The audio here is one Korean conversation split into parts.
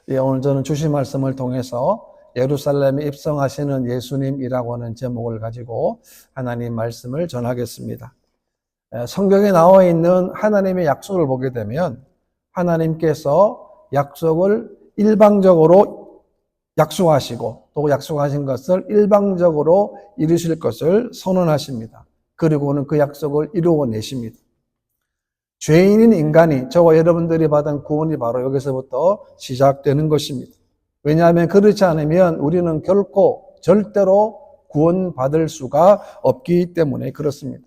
예, 오늘 저는 주신 말씀을 통해서 예루살렘에 입성하시는 예수님이라고 하는 제목을 가지고 하나님 말씀을 전하겠습니다. 성경에 나와 있는 하나님의 약속을 보게 되면 하나님께서 약속을 일방적으로 약속하시고 또 약속하신 것을 일방적으로 이루실 것을 선언하십니다. 그리고는 그 약속을 이루어내십니다. 죄인인 인간이, 저와 여러분들이 받은 구원이 바로 여기서부터 시작되는 것입니다. 왜냐하면 그렇지 않으면 우리는 결코 절대로 구원받을 수가 없기 때문에 그렇습니다.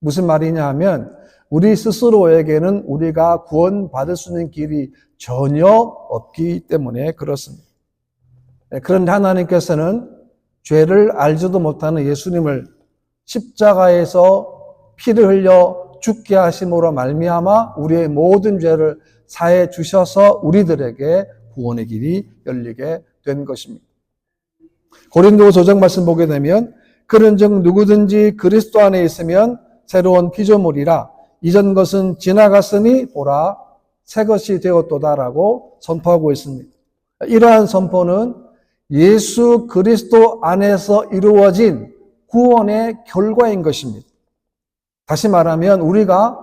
무슨 말이냐 하면 우리 스스로에게는 우리가 구원받을 수 있는 길이 전혀 없기 때문에 그렇습니다. 그런데 하나님께서는 죄를 알지도 못하는 예수님을 십자가에서 피를 흘려 죽게 하심으로 말미암아 우리의 모든 죄를 사해 주셔서 우리들에게 구원의 길이 열리게 된 것입니다. 고린도후서 5장 말씀 보게 되면 그런즉 누구든지 그리스도 안에 있으면 새로운 피조물이라 이전 것은 지나갔으니 보라 새 것이 되었도다라고 선포하고 있습니다. 이러한 선포는 예수 그리스도 안에서 이루어진 구원의 결과인 것입니다. 다시 말하면 우리가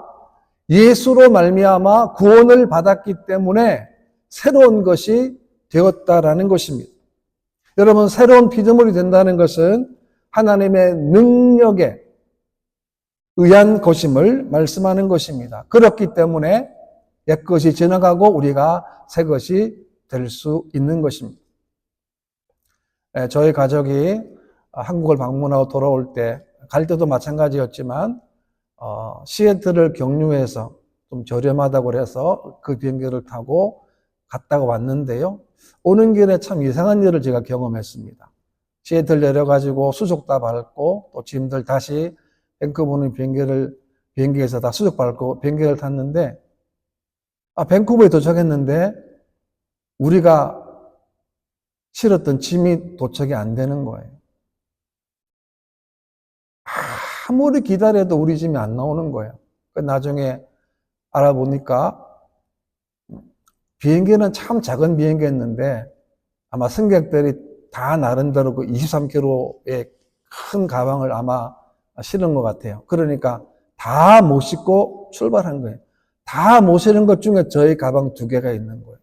예수로 말미암아 구원을 받았기 때문에 새로운 것이 되었다라는 것입니다. 여러분, 새로운 피조물이 된다는 것은 하나님의 능력에 의한 것임을 말씀하는 것입니다. 그렇기 때문에 옛것이 지나가고 우리가 새 것이 될 수 있는 것입니다. 저희 가족이 한국을 방문하고 돌아올 때, 갈 때도 마찬가지였지만 시애틀을 경유해서 좀 저렴하다고 해서 그 비행기를 타고 갔다가 왔는데요. 오는 길에 참 이상한 일을 제가 경험했습니다. 시애틀 내려가지고 수속 다 밟고 또 짐들 다시 밴쿠버는 비행기에서 다 수속 밟고 비행기를 탔는데 밴쿠버에 도착했는데 우리가 실었던 짐이 도착이 안 되는 거예요. 아무리 기다려도 우리 짐이 안 나오는 거예요. 나중에 알아보니까 비행기는 참 작은 비행기였는데 아마 승객들이 다 나름대로 그 23kg의 큰 가방을 아마 실은 것 같아요. 그러니까 다 못 싣고 출발한 거예요. 다 못 실은 것 중에 저희 가방 2개가 있는 거예요.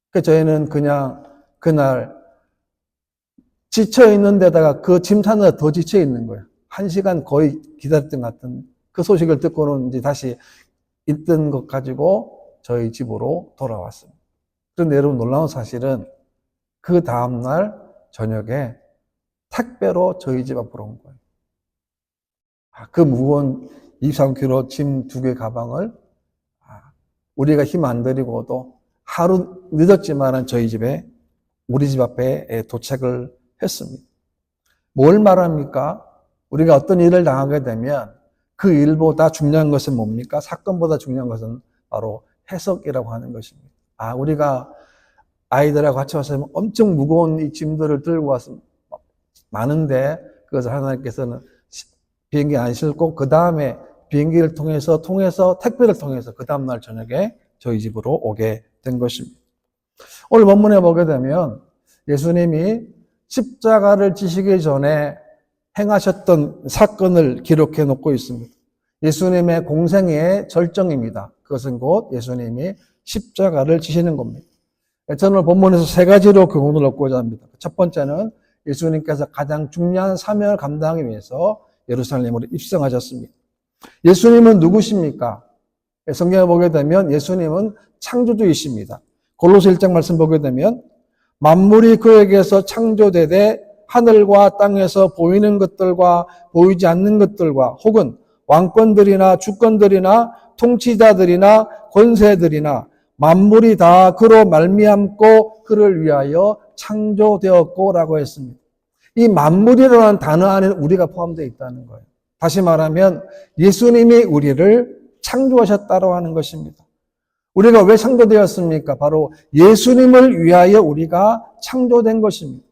그래서 저희는 그냥 그날 지쳐 있는 데다가 그 짐 타느라 더 지쳐 있는 거예요. 1시간 거의 기다렸던 것 같은 그 소식을 듣고는 이제 다시 있던 것 가지고 저희 집으로 돌아왔습니다. 그런데 여러분 놀라운 사실은 그 다음날 저녁에 택배로 저희 집 앞으로 온 거예요. 그 무거운 23kg 짐 2개 가방을 우리가 힘 안 들이고도 하루 늦었지만 저희 집에 우리 집 앞에 도착을 했습니다. 뭘 말합니까? 우리가 어떤 일을 당하게 되면 그 일보다 중요한 것은 뭡니까? 사건보다 중요한 것은 바로 해석이라고 하는 것입니다. 우리가 아이들하고 같이 와서 엄청 무거운 이 짐들을 들고 와서 많은데 그것을 하나님께서는 비행기 안 싣고 그 다음에 비행기를 통해서 택배를 통해서 그 다음날 저녁에 저희 집으로 오게 된 것입니다. 오늘 본문에 보게 되면 예수님이 십자가를 지시기 전에 행하셨던 사건을 기록해 놓고 있습니다. 예수님의 공생의 절정입니다. 그것은 곧 예수님이 십자가를 지시는 겁니다. 저는 본문에서 3가지로 교훈을 얻고자 합니다. 첫 번째는 예수님께서 가장 중요한 사명을 감당하기 위해서 예루살렘으로 입성하셨습니다. 예수님은 누구십니까? 성경을 보게 되면 예수님은 창조주이십니다. 골로새 1장 말씀 보게 되면 만물이 그에게서 창조되되 하늘과 땅에서 보이는 것들과 보이지 않는 것들과 혹은 왕권들이나 주권들이나 통치자들이나 권세들이나 만물이 다 그로 말미암고 그를 위하여 창조되었고 라고 했습니다. 이 만물이라는 단어 안에 우리가 포함되어 있다는 거예요. 다시 말하면 예수님이 우리를 창조하셨다고 하는 것입니다. 우리가 왜 창조되었습니까? 바로 예수님을 위하여 우리가 창조된 것입니다.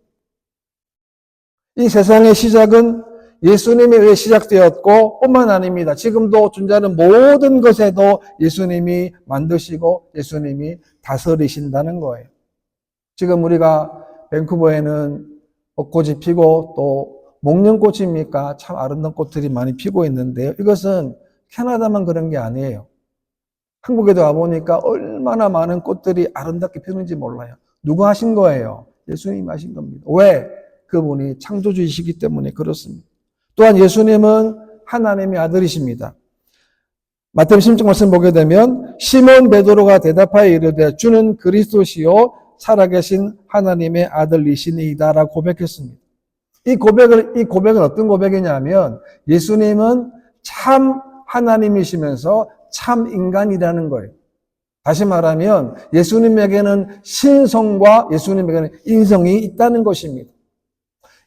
이 세상의 시작은 예수님에 의해 시작되었고 뿐만 아닙니다. 지금도 존재하는 모든 것에도 예수님이 만드시고 예수님이 다스리신다는 거예요. 지금 우리가 밴쿠버에는 벚꽃이 피고 또 목련꽃입니까? 참 아름다운 꽃들이 많이 피고 있는데요. 이것은 캐나다만 그런 게 아니에요. 한국에도 와보니까 얼마나 많은 꽃들이 아름답게 피는지 몰라요. 누가 하신 거예요? 예수님이 하신 겁니다. 왜? 그분이 창조주이시기 때문에 그렇습니다. 또한 예수님은 하나님의 아들이십니다. 마태복음 16장 말씀 보게 되면 시몬 베드로가 대답하여 이르되 주는 그리스도시요 살아계신 하나님의 아들이시니이다라고 고백했습니다. 이 고백은 어떤 고백이냐면 예수님은 참 하나님이시면서 참 인간이라는 거예요. 다시 말하면 예수님에게는 신성과 예수님에게는 인성이 있다는 것입니다.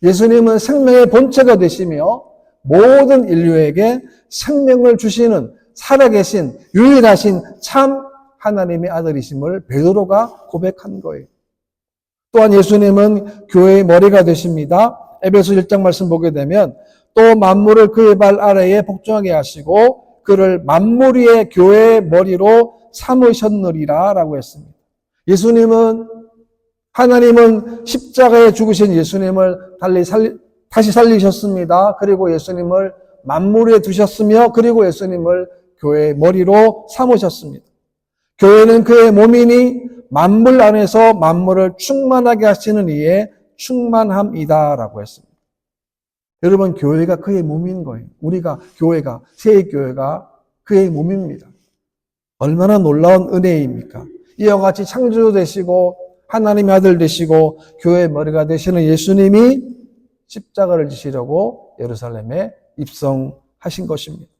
예수님은 생명의 본체가 되시며 모든 인류에게 생명을 주시는 살아계신 유일하신 참 하나님의 아들이심을 베드로가 고백한 거예요. 또한 예수님은 교회의 머리가 되십니다. 에베소 1장 말씀 보게 되면 또 만물을 그의 발 아래에 복종하게 하시고 그를 만물 위의 교회의 머리로 삼으셨느리라 라고 했습니다. 하나님은 십자가에 죽으신 예수님을 다시 살리셨습니다. 그리고 예수님을 만물 위에 두셨으며 그리고 예수님을 교회의 머리로 삼으셨습니다. 교회는 그의 몸이니 만물 안에서 만물을 충만하게 하시는 이의 충만함이다라고 했습니다. 여러분, 교회가 그의 몸인 거예요. 교회가, 세계교회가 그의 몸입니다. 얼마나 놀라운 은혜입니까? 이와 같이 창조주 되시고 하나님의 아들 되시고 교회의 머리가 되시는 예수님이 십자가를 지시려고 예루살렘에 입성하신 것입니다.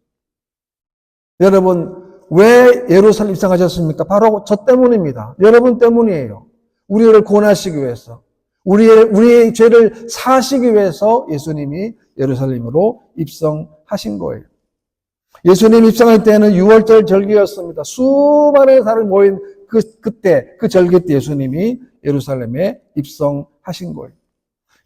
여러분, 왜 예루살렘 입성하셨습니까? 바로 저 때문입니다. 여러분 때문이에요. 우리를 구원하시기 위해서, 우리의 죄를 사하시기 위해서 예수님이 예루살렘으로 입성하신 거예요. 예수님 입성할 때는 6월절 절기였습니다. 수많은 사람이 모인 그 절기 때 예수님이 예루살렘에 입성하신 거예요.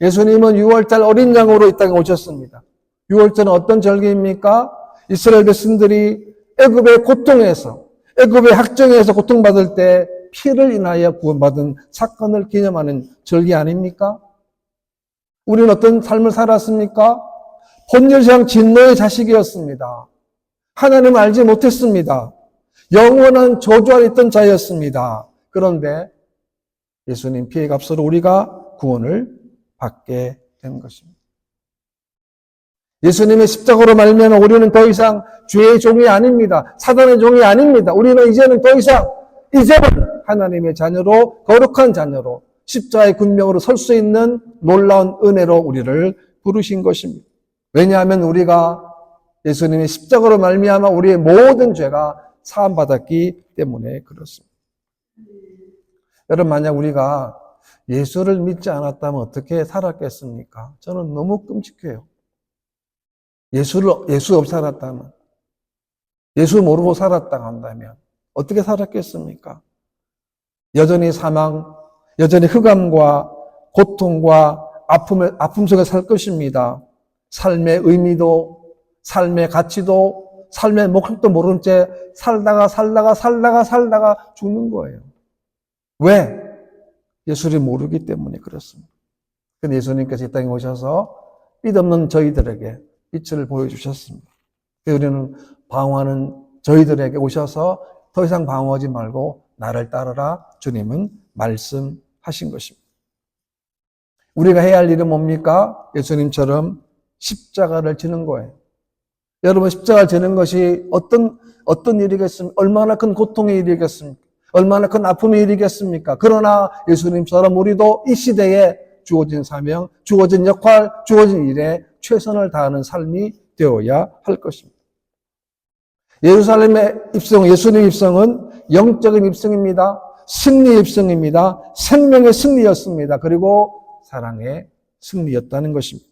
예수님은 6월달 어린 양으로 이 땅에 오셨습니다. 6월절은 어떤 절기입니까? 이스라엘 백성들이 애굽의 고통에서, 애굽의 학정에서 고통받을 때 피를 인하여 구원받은 사건을 기념하는 절기 아닙니까? 우리는 어떤 삶을 살았습니까? 본질상 진노의 자식이었습니다. 하나님을 알지 못했습니다. 영원한 저주 아래 있던 자였습니다. 그런데 예수님 피의 값으로 우리가 구원을 받게 된 것입니다. 예수님의 십자가로 말미암아 우리는 더 이상 죄의 종이 아닙니다. 사단의 종이 아닙니다. 우리는 이제는 하나님의 자녀로, 거룩한 자녀로 십자가의 군명으로 설 수 있는 놀라운 은혜로 우리를 부르신 것입니다. 왜냐하면 우리가 예수님의 십자가로 말미암아 우리의 모든 죄가 사함받았기 때문에 그렇습니다. 여러분, 만약 우리가 예수를 믿지 않았다면 어떻게 살았겠습니까? 저는 너무 끔찍해요. 예수 없이 살았다면, 예수 모르고 살았다 한다면 어떻게 살았겠습니까? 여전히 사망, 여전히 흑암과 고통과 아픔 속에 살 것입니다. 삶의 의미도, 삶의 가치도, 삶의 목적도 모른 채 살다가 죽는 거예요. 왜? 예수를 모르기 때문에 그렇습니다. 근데 예수님께서 이 땅에 오셔서 믿없는 저희들에게 빛을 보여주셨습니다. 우리는 방황하는 저희들에게 오셔서 더 이상 방황하지 말고 나를 따르라 주님은 말씀하신 것입니다. 우리가 해야 할 일은 뭡니까? 예수님처럼 십자가를 지는 거예요. 여러분, 십자가를 지는 것이 어떤 일이겠습니까? 얼마나 큰 고통의 일이겠습니까? 얼마나 큰 아픔의 일이겠습니까? 그러나 예수님처럼 우리도 이 시대에 주어진 사명, 주어진 역할, 주어진 일에 최선을 다하는 삶이 되어야 할 것입니다. 예루살렘의 입성, 예수님의 입성은 영적인 입성입니다. 승리의 입성입니다. 생명의 승리였습니다. 그리고 사랑의 승리였다는 것입니다.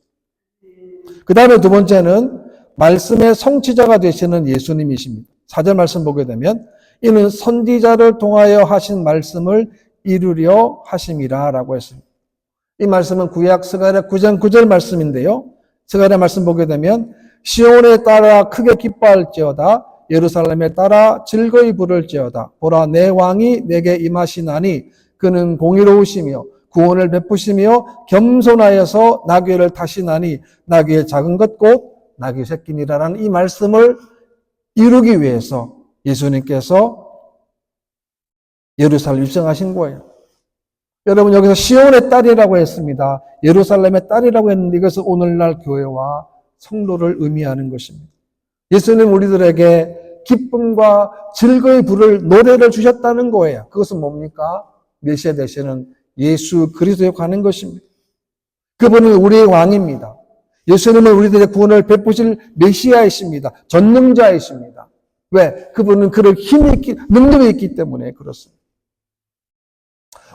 그 다음에 두 번째는 말씀의 성취자가 되시는 예수님이십니다. 4절 말씀 보게 되면 이는 선지자를 통하여 하신 말씀을 이루려 하심이라 라고 했습니다. 이 말씀은 구약 스가랴 9장 9절 말씀인데요. 스가랴 말씀 보게 되면 시온에 따라 크게 기뻐할지어다 예루살렘에 따라 즐거이 부를지어다 보라 내 왕이 내게 임하시나니 그는 공의로우시며 구원을 베푸시며 겸손하여서 나귀를 타시나니 나귀의 작은 것 곧 나귀 새끼니라라는 이 말씀을 이루기 위해서 예수님께서 예루살렘 입성하신 거예요. 여러분, 여기서 시온의 딸이라고 했습니다. 예루살렘의 딸이라고 했는데 이것은 오늘날 교회와 성도를 의미하는 것입니다. 예수님 우리들에게 기쁨과 즐거이 부를 노래를 주셨다는 거예요. 그것은 뭡니까? 메시아 되시는 예수 그리스도에 관한 것입니다. 그분은 우리의 왕입니다. 예수님은 우리들의 구원을 베푸실 메시아이십니다. 전능자이십니다. 왜? 그분은 그럴 힘이 있기, 능력이 있기 때문에 그렇습니다.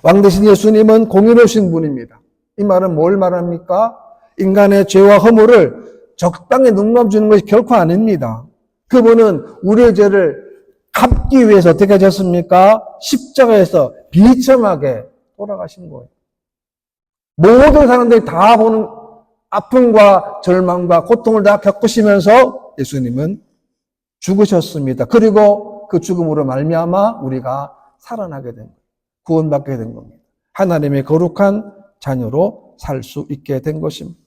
왕 대신 예수님은 공의로우신 분입니다. 이 말은 뭘 말합니까? 인간의 죄와 허물을 적당히 눈감주는 것이 결코 아닙니다. 그분은 우리의 죄를 갚기 위해서 어떻게 하셨습니까? 십자가에서 비참하게 돌아가신 거예요. 모든 사람들이 다 보는 아픔과 절망과 고통을 다 겪으시면서 예수님은 죽으셨습니다. 그리고 그 죽음으로 말미암아 우리가 살아나게 된 거예요. 구원받게 된 겁니다. 하나님의 거룩한 자녀로 살 수 있게 된 것입니다.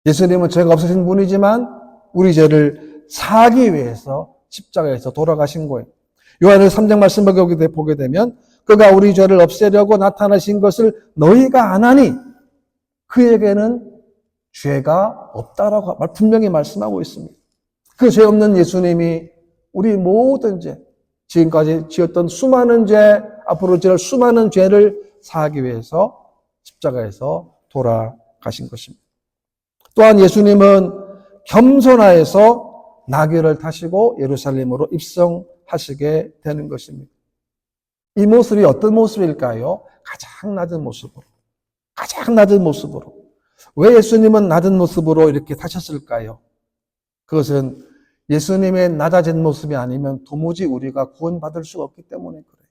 예수님은 죄가 없으신 분이지만 우리 죄를 사하기 위해서 십자가에서 돌아가신 거예요. 요한의 3장 말씀을 보게 되면 그가 우리 죄를 없애려고 나타나신 것을 너희가 아나니 그에게는 죄가 없다라고 분명히 말씀하고 있습니다. 그 죄 없는 예수님이 우리 모든 죄, 지금까지 지었던 수많은 죄, 앞으로 지을 수많은 죄를 사하기 위해서 십자가에서 돌아가신 것입니다. 또한 예수님은 겸손하여서 나귀를 타시고 예루살렘으로 입성하시게 되는 것입니다. 이 모습이 어떤 모습일까요? 가장 낮은 모습으로. 가장 낮은 모습으로. 왜 예수님은 낮은 모습으로 이렇게 타셨을까요? 그것은 예수님의 낮아진 모습이 아니면 도무지 우리가 구원받을 수가 없기 때문에 그래요.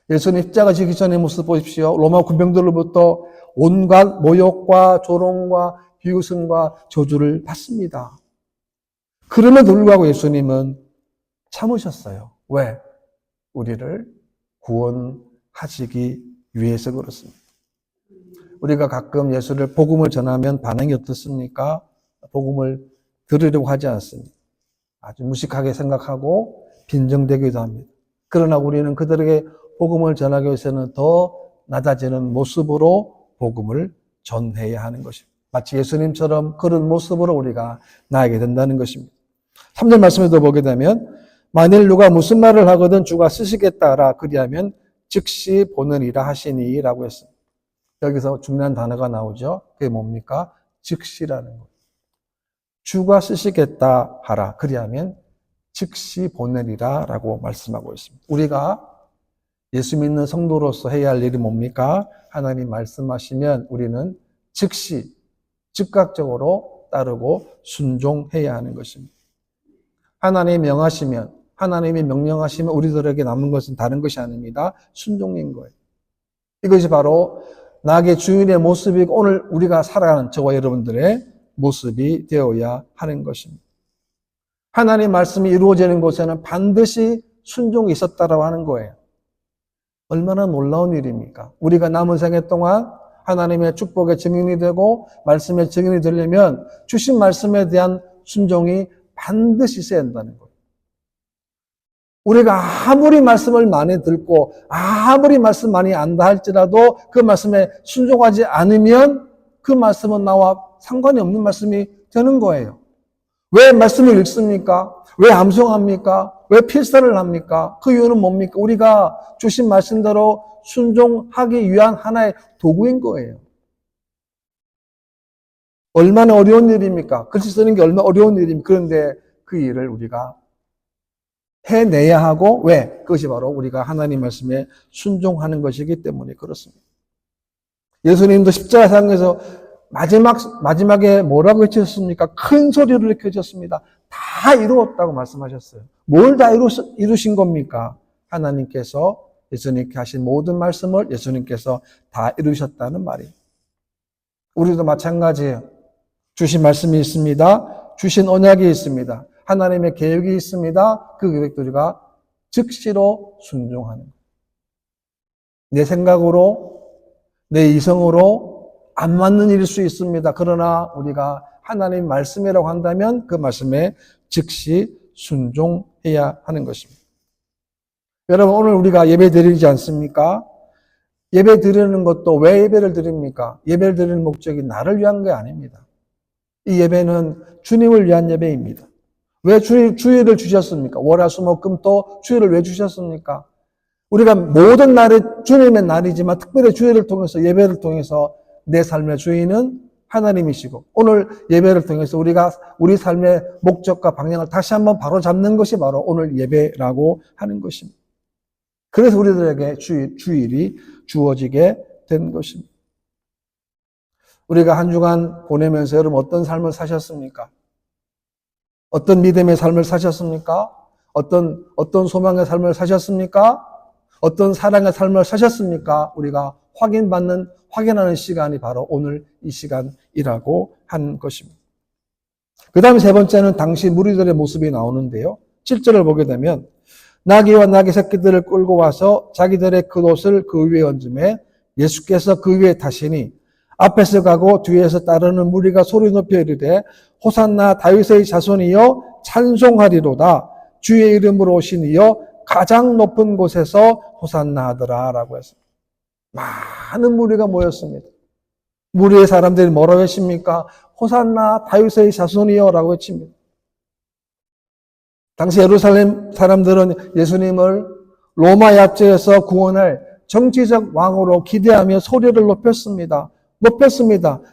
예수님 십자가 지기 전의 모습 보십시오. 로마 군병들로부터 온갖 모욕과 조롱과 비웃음과 저주를 받습니다. 그럼에도 불구하고 예수님은 참으셨어요. 왜? 우리를 구원하시기 위해서 그렇습니다. 우리가 가끔 예수를 복음을 전하면 반응이 어떻습니까? 복음을 들으려고 하지 않습니다. 아주 무식하게 생각하고 빈정대기도 합니다. 그러나 우리는 그들에게 복음을 전하기 위해서는 더 낮아지는 모습으로 복음을 전해야 하는 것입니다. 마치 예수님처럼 그런 모습으로 우리가 나아가게 된다는 것입니다. 3절 말씀에도 보게 되면 만일 누가 무슨 말을 하거든 주가 쓰시겠다라 그리하면 즉시 보느니라 하시니 라고 했습니다. 여기서 중요한 단어가 나오죠. 그게 뭡니까? 즉시라는 거예요. 주가 쓰시겠다 하라 그리하면 즉시 보내리라 라고 말씀하고 있습니다. 우리가 예수 믿는 성도로서 해야 할 일이 뭡니까? 하나님 말씀하시면 우리는 즉시 즉각적으로 따르고 순종해야 하는 것입니다. 하나님이 명하시면 하나님이 명령하시면 우리들에게 남은 것은 다른 것이 아닙니다. 순종인 거예요. 이것이 바로 나의 주인의 모습이고 오늘 우리가 살아가는 저와 여러분들의 모습이 되어야 하는 것입니다. 하나님 말씀이 이루어지는 곳에는 반드시 순종이 있었다라고 하는 거예요. 얼마나 놀라운 일입니까? 우리가 남은 생애 동안 하나님의 축복의 증인이 되고 말씀의 증인이 되려면 주신 말씀에 대한 순종이 반드시 있어야 한다는 거예요. 우리가 아무리 말씀을 많이 듣고 아무리 말씀 많이 안다 할지라도 그 말씀에 순종하지 않으면 그 말씀은 나와 상관이 없는 말씀이 되는 거예요. 왜 말씀을 읽습니까? 왜 암송합니까? 왜 필사를 합니까? 그 이유는 뭡니까? 우리가 주신 말씀대로 순종하기 위한 하나의 도구인 거예요. 얼마나 어려운 일입니까? 글씨 쓰는 게 얼마나 어려운 일입니까? 그런데 그 일을 우리가 해내야 하고 왜? 그것이 바로 우리가 하나님 말씀에 순종하는 것이기 때문에 그렇습니다. 예수님도 십자가상에서 마지막에 뭐라고 외치셨습니까? 큰 소리를 외치셨습니다. 다 이루었다고 말씀하셨어요. 뭘 다 이루신 겁니까? 하나님께서 예수님께 하신 모든 말씀을 예수님께서 다 이루셨다는 말이에요. 우리도 마찬가지예요. 주신 말씀이 있습니다. 주신 언약이 있습니다. 하나님의 계획이 있습니다. 그 계획들과 즉시로 순종하는 거예요. 내 생각으로, 내 이성으로 안 맞는 일일 수 있습니다. 그러나 우리가 하나님 말씀이라고 한다면 그 말씀에 즉시 순종해야 하는 것입니다. 여러분, 오늘 우리가 예배 드리지 않습니까? 예배 드리는 것도 왜 예배를 드립니까? 예배를 드리는 목적이 나를 위한 게 아닙니다. 이 예배는 주님을 위한 예배입니다. 왜 주일을 주셨습니까? 월화수목금토 주일을 왜 주셨습니까? 우리가 모든 날이 주님의 날이지만 특별히 주일을 통해서 예배를 통해서 내 삶의 주인은 하나님이시고 오늘 예배를 통해서 우리가 우리 삶의 목적과 방향을 다시 한번 바로 잡는 것이 바로 오늘 예배라고 하는 것입니다. 그래서 우리들에게 주일이 주어지게 된 것입니다. 우리가 한 주간 보내면서 여러분 어떤 삶을 사셨습니까? 어떤 믿음의 삶을 사셨습니까? 어떤 소망의 삶을 사셨습니까? 어떤 사랑의 삶을 사셨습니까? 우리가 확인하는 시간이 바로 오늘 이 시간이라고 하는 것입니다. 그 다음에 세 번째는 당시 무리들의 모습이 나오는데요. 7절을 보게 되면 나귀와 나귀 새끼들을 끌고 와서 자기들의 겉옷을 그 위에 얹음에 예수께서 그 위에 타시니 앞에서 가고 뒤에서 따르는 무리가 소리 높여 이르되 호산나 다윗의 자손이여 찬송하리로다 주의 이름으로 오신 이여 가장 높은 곳에서 호산나 하더라 라고 했습니다. 많은 무리가 모였습니다. 무리의 사람들이 뭐라고 했습니까? 호산나 다윗의 자손이여 라고 외칩니다. 당시 예루살렘 사람들은 예수님을 로마 압제에서 구원할 정치적 왕으로 기대하며 소리를 높였습니다.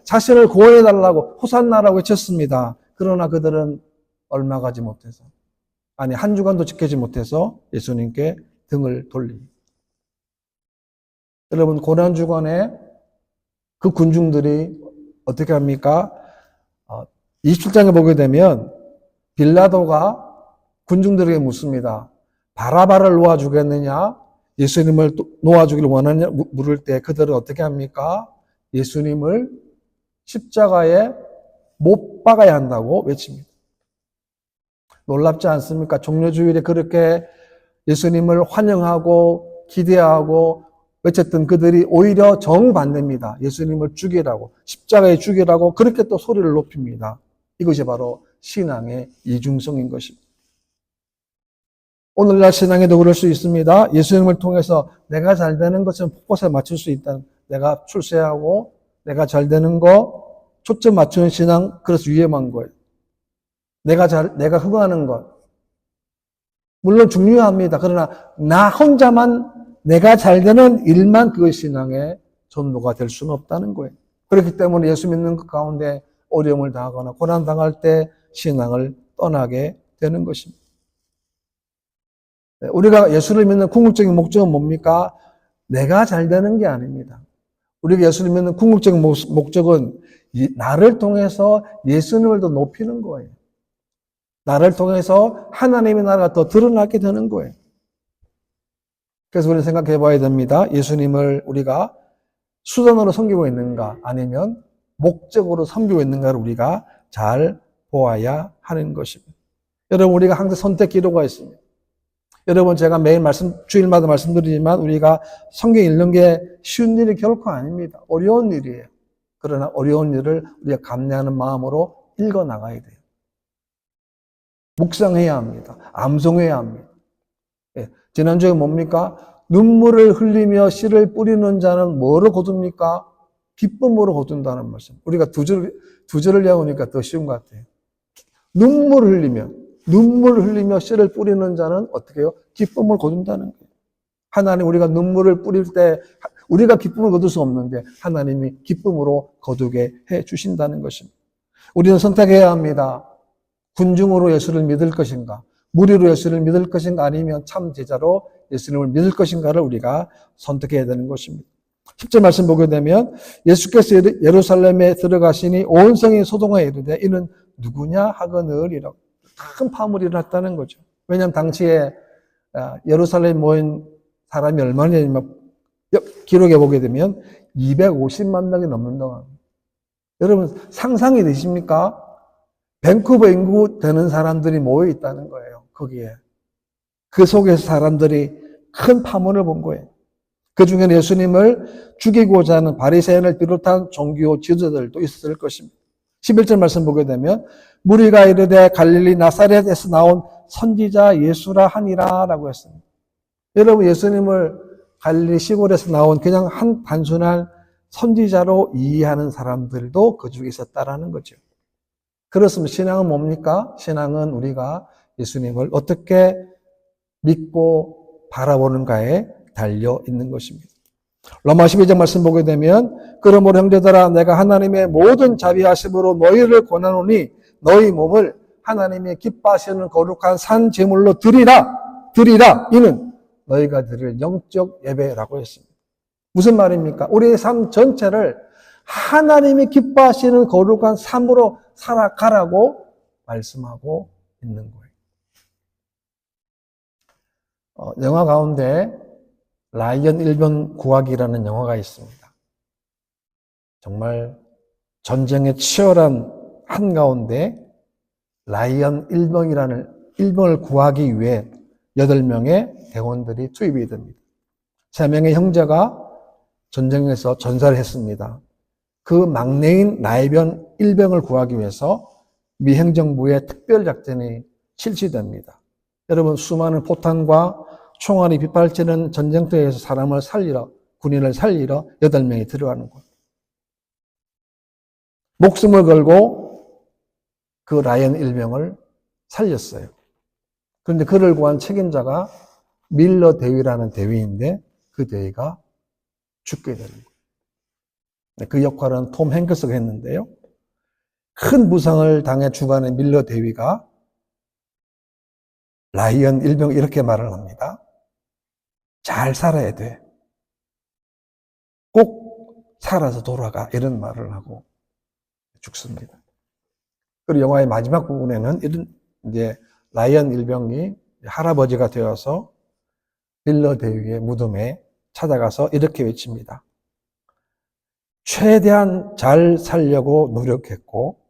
자신을 구원해달라고 호산나라고 외쳤습니다. 그러나 그들은 얼마 가지 못해서 한 주간도 지키지 못해서 예수님께 등을 돌립니다. 여러분 고난주간에 그 군중들이 어떻게 합니까? 27장에 보게 되면 빌라도가 군중들에게 묻습니다. 바라바를 놓아주겠느냐? 예수님을 놓아주기를 원하느냐? 물을 때 그들은 어떻게 합니까? 예수님을 십자가에 못 박아야 한다고 외칩니다. 놀랍지 않습니까? 종려주일에 그렇게 예수님을 환영하고 기대하고 외쳤던 그들이 오히려 정반대입니다. 예수님을 죽이라고, 십자가에 죽이라고 그렇게 또 소리를 높입니다. 이것이 바로 신앙의 이중성인 것입니다. 오늘날 신앙에도 그럴 수 있습니다. 예수님을 통해서 내가 잘 되는 것은 포커스에 맞출 수 있다는, 내가 출세하고 내가 잘 되는 거 초점 맞추는 신앙, 그래서 위험한 거예요. 내가 흥하는 것 물론 중요합니다. 그러나 나 혼자만 내가 잘 되는 일만 그 신앙의 전부가 될 수는 없다는 거예요. 그렇기 때문에 예수 믿는 것 가운데 어려움을 당하거나 고난 당할 때 신앙을 떠나게 되는 것입니다. 우리가 예수를 믿는 궁극적인 목적은 뭡니까? 내가 잘 되는 게 아닙니다. 우리가 예수를 믿는 궁극적인 목적은 나를 통해서 예수님을 더 높이는 거예요. 나를 통해서 하나님의 나라가 더 드러나게 되는 거예요. 그래서 우리는 생각해 봐야 됩니다. 예수님을 우리가 수단으로 섬기고 있는가 아니면 목적으로 섬기고 있는가를 우리가 잘 보아야 하는 것입니다. 여러분 우리가 항상 선택 기로가 있습니다. 여러분 제가 매일 주일마다 말씀드리지만 우리가 성경 읽는 게 쉬운 일이 결코 아닙니다. 어려운 일이에요. 그러나 어려운 일을 우리가 감내하는 마음으로 읽어나가야 돼요. 묵상해야 합니다. 암송해야 합니다. 지난주에 뭡니까? 눈물을 흘리며 씨를 뿌리는 자는 뭐로 거둡니까? 기쁨으로 거둔다는 말씀. 우리가 두 절을 외우니까 더 쉬운 것 같아요. 눈물을 흘리며 씨를 뿌리는 자는 어떻게 해요? 기쁨을 거둔다는 거예요. 하나님 우리가 눈물을 뿌릴 때 우리가 기쁨을 거둘 수 없는데 하나님이 기쁨으로 거두게 해 주신다는 것입니다. 우리는 선택해야 합니다. 군중으로 예수를 믿을 것인가? 무리로 예수를 믿을 것인가? 아니면 참 제자로 예수님을 믿을 것인가를 우리가 선택해야 되는 것입니다. 10절 말씀 보게 되면 예수께서 예루살렘에 들어가시니 온 성이 소동하여 이르되 이는 누구냐 하거늘이라고 큰 파문이 일어났다는 거죠. 왜냐하면 당시에 예루살렘에 모인 사람이 얼마나 되냐면 기록해 보게 되면 250만 명이 넘는다고 합니다. 여러분 상상이 되십니까? 밴쿠버 인구 되는 사람들이 모여 있다는 거예요. 거기에. 그 속에서 사람들이 큰 파문을 본 거예요. 그 중에는 예수님을 죽이고자 하는 바리새인을 비롯한 종교 지도자들도 있었을 것입니다. 11절 말씀 보게 되면 무리가 이르되 갈릴리 나사렛에서 나온 선지자 예수라 하니라 라고 했습니다. 여러분, 예수님을 갈릴리 시골에서 나온 그냥 한 단순한 선지자로 이해하는 사람들도 그 중에 있었다라는 거죠. 그렇습니다. 신앙은 뭡니까? 신앙은 우리가 예수님을 어떻게 믿고 바라보는가에 달려 있는 것입니다. 로마 12장 말씀 보게 되면 그러므로 형제들아 내가 하나님의 모든 자비하심으로 너희를 권하노니 너희 몸을 하나님의 기뻐하시는 거룩한 산 제물로 드리라 이는 너희가 드릴 영적 예배라고 했습니다. 무슨 말입니까? 우리의 삶 전체를 하나님이 기뻐하시는 거룩한 삶으로 살아가라고 말씀하고 있는 거예요. 영화 가운데 라이언 일병 구하기라는 영화가 있습니다. 정말 전쟁의 치열한 한가운데 라이언 일병을 구하기 위해 8명의 대원들이 투입이 됩니다. 3명의 형제가 전쟁에서 전사를 했습니다. 그 막내인 라이언 일병을 구하기 위해서 미 행정부의 특별작전이 실시됩니다. 여러분, 수많은 포탄과 총알이 빗발치는 전쟁터에서 사람을 살리러, 군인을 살리러 8명이 들어가는 것. 목숨을 걸고 그 라이언 일병을 살렸어요. 그런데 그를 구한 책임자가 밀러 대위라는 대위인데 그 대위가 죽게 되는 거예요. 그 역할은 톰 행크스가 했는데요. 큰 부상을 당해 죽어가는 밀러 대위가 라이언 일병 이렇게 말을 합니다. 잘 살아야 돼. 꼭 살아서 돌아가. 이런 말을 하고 죽습니다. 그리고 영화의 마지막 부분에는 이제 라이언 일병이 할아버지가 되어서 밀러 대위의 무덤에 찾아가서 이렇게 외칩니다. 최대한 잘 살려고 노력했고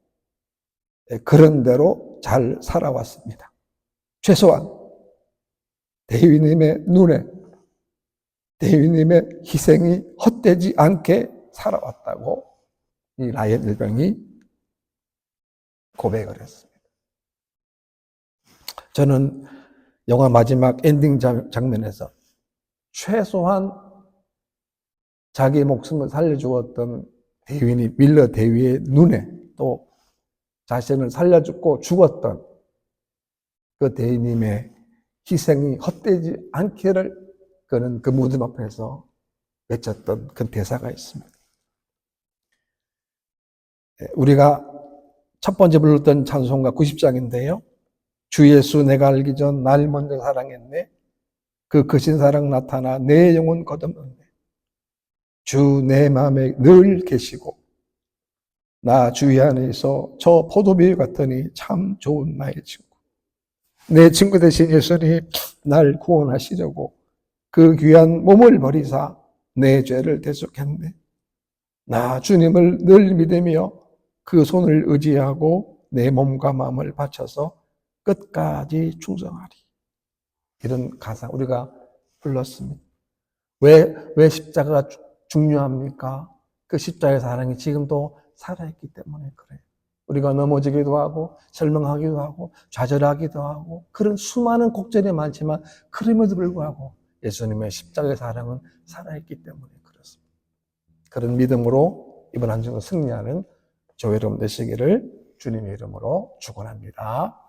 그런 대로 잘 살아왔습니다. 최소한 대위님의 눈에 대위님의 희생이 헛되지 않게 살아왔다고 이 라이언 일병이 고백을 했습니다. 저는 영화 마지막 엔딩 장면에서 최소한 자기 목숨을 살려주었던 대위인 밀러 대위의 눈에 또 자신을 살려주고 죽었던 그 대위님의 희생이 헛되지 않기를 그는 그 무덤 앞에서 외쳤던 그 대사가 있습니다. 우리가 첫 번째 불렀던 찬송가 90장인데요. 주 예수 내가 알기 전 날 먼저 사랑했네. 그 크신 사랑 나타나 내 영혼 거듭났네. 주 내 마음에 늘 계시고 나 주위 안에서 저 포도비유 같으니 참 좋은 나의 친구. 내 친구 대신 예수님 날 구원하시려고 그 귀한 몸을 버리사 내 죄를 대속했네. 나 주님을 늘 믿으며 그 손을 의지하고 내 몸과 마음을 바쳐서 끝까지 충성하리. 이런 가사 우리가 불렀습니다. 왜 십자가가 중요합니까? 그 십자가의 사랑이 지금도 살아있기 때문에 그래요. 우리가 넘어지기도 하고 절망하기도 하고 좌절하기도 하고 그런 수많은 곡절이 많지만 그럼에도 불구하고 예수님의 십자가의 사랑은 살아있기 때문에 그렇습니다. 그런 믿음으로 이번 한 주는 승리하는 저와 여러분 되시기를 주님의 이름으로 축원합니다.